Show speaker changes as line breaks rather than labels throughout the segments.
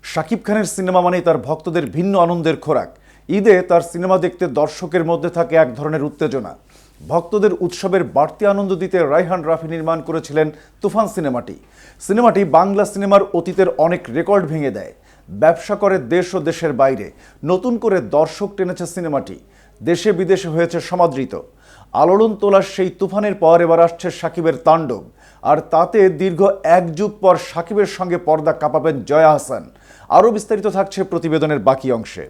শাকিব খানের সিনেমা মানেই তার ভক্তদের ভিন্ন আনন্দের খোরাক। ঈদে তার সিনেমা দেখতে দর্শকের মধ্যে থাকে এক ধরনের উত্তেজনা। ভক্তদের উৎসবের বাড়তি আনন্দ দিতে রায়হান রাফি নির্মাণ করেছিলেন তুফান সিনেমাটি বাংলা সিনেমার অতীতের অনেক রেকর্ড ভেঙে দেয়। ব্যবসা করে দেশ ও দেশের বাইরে, নতুন করে দর্শক টেনেছে সিনেমাটি, দেশে বিদেশে হয়েছে সমাদৃত। আলোড়ন তোলার সেই তুফানের পর এবার আসছে শাকিবের তাণ্ডব, আর তাতে দীর্ঘ এক যুগ পর শাকিবের সঙ্গে পর্দা কাঁপাবেন জয়া আহসান। আরও বিস্তারিত থাকছে প্রতিবেদনের বাকি অংশে।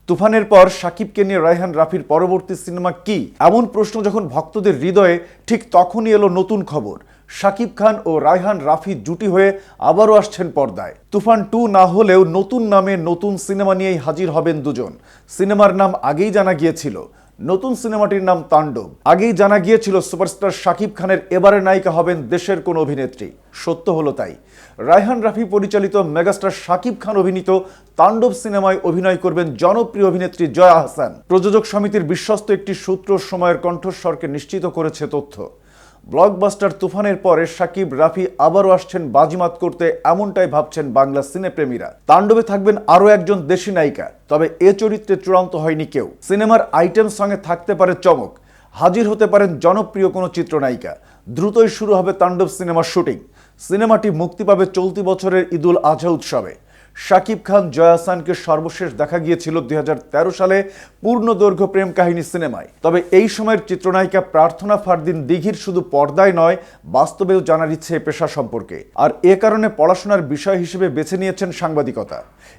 তুফানের পর শাকিবকে নিয়ে রায়হান রাফির পরবর্তী সিনেমা কি, এমন প্রশ্ন যখন ভক্তদের হৃদয়ে, ঠিক তখনই এলো নতুন খবর। শাকিব খান ও রায়হান রাফি জুটি হয়ে আবারও আসছেন পর্দায়। তুফান 2 না হলেও নতুন নামে নতুন সিনেমা নিয়েই হাজির হবেন দুজন। সিনেমার নাম আগেই জানা গিয়েছিল, নতুন সিনেমাটির নাম তাণ্ডব। আগেই জানা গিয়েছিল সুপারস্টার শাকিব খানের এবারের নায়িকা হবেন দেশের কোন অভিনেত্রী। সত্য হলো তাই। রায়হান রাফি পরিচালিত মেগাস্টার শাকিব খান অভিনীত তাণ্ডব সিনেমায় অভিনয় করবেন জনপ্রিয় অভিনেত্রী জয়া আহসান। প্রযোজক সমিতির বিশ্বস্ত একটি সূত্র সময়ের কণ্ঠস্বরকে নিশ্চিত করেছে তথ্য। ব্লকবাস্টার তুফানের পরে শাকিব রাফি আবারও আসছেন বাজিমাত করতে, এমনটাই ভাবছেন বাংলা সিনেপ্রেমীরা। তাণ্ডবে থাকবেন আরও একজন দেশি নায়িকা, তবে এ চরিত্রে চূড়ান্ত হয়নি কেউ। সিনেমার আইটেম সঙ্গে থাকতে পারে চমক, হাজির হতে পারেন জনপ্রিয় কোনো চিত্রনায়িকা। দ্রুতই শুরু হবে তাণ্ডব সিনেমার শুটিং। সিনেমাটি মুক্তি পাবে চলতি বছরের ঈদুল আজহা উৎসবে। শাকিব খান জয়া আহসানকে সর্বশেষ দেখা গিয়েছিল 2013 সালে পূর্ণদৈর্ঘ্য প্রেম কাহিনী সিনেমায়। তবে এই সময়ের চিত্রনায়িকা প্রার্থনা ফারদিন দিঘির শুধু পর্দায় নয়, বাস্তবেও জানার ইচ্ছে এ পেশা সম্পর্কে। আর এ কারণে পড়াশোনার বিষয় হিসেবে বেছে নিয়েছেন সাংবাদিকতা।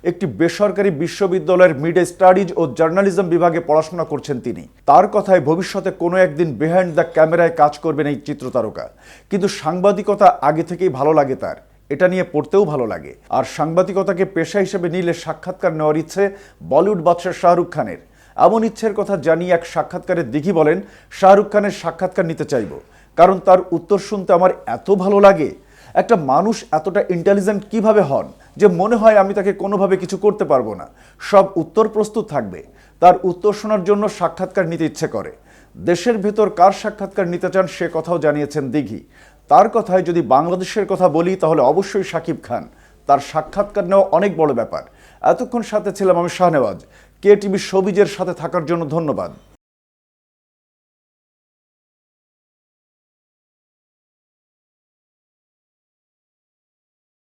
একটি বেসরকারি বিশ্ববিদ্যালয়ের মিডিয়া স্টাডিজ ও জার্নালিজম বিভাগে পড়াশোনা করছেন তিনি। তার কথায় ভবিষ্যতে কোনো একদিন বিহাইন্ড দ্য ক্যামেরায় কাজ করবেন এই চিত্রতারকা। কিন্তু সাংবাদিকতা আগে থেকেই ভালো লাগে তার, এটা নিয়ে পড়তেও ভালো লাগে। আর সাংবাদিকতাকে পেশা হিসেবে নিলে সাক্ষাৎকার নেওয়ার ইচ্ছে বলিউড বাদশা শাহরুখ খানের। এমন ইচ্ছের কথা জানিয়ে এক সাক্ষাৎকারে দিঘি বলেন, শাহরুখ খানের সাক্ষাৎকার নিতে চাইব, কারণ তার উত্তর শুনতে আমার এত ভালো লাগে। একটা মানুষ এতটা ইন্টেলিজেন্ট কিভাবে হন যে মনে হয় আমি তাকে কোনোভাবে কিছু করতে পারবো না, সব উত্তর প্রস্তুত থাকবে। তার উত্তর শোনার জন্য সাক্ষাৎকার নিতে ইচ্ছে করে। দেশের ভেতর কার সাক্ষাৎকার নিতে চান সে কথাও জানিয়েছেন দিঘি। তার কথায় যদি বাংলাদেশের কথা বলি তাহলে অবশ্যই শাকিব খান। তার সাক্ষাৎকার নেওয়া অনেক বড় ব্যাপার। এতক্ষণ সাথে ছিলাম আমি শাহনেওয়াজ। KTV শোবিজের সাথে থাকার জন্য ধন্যবাদ।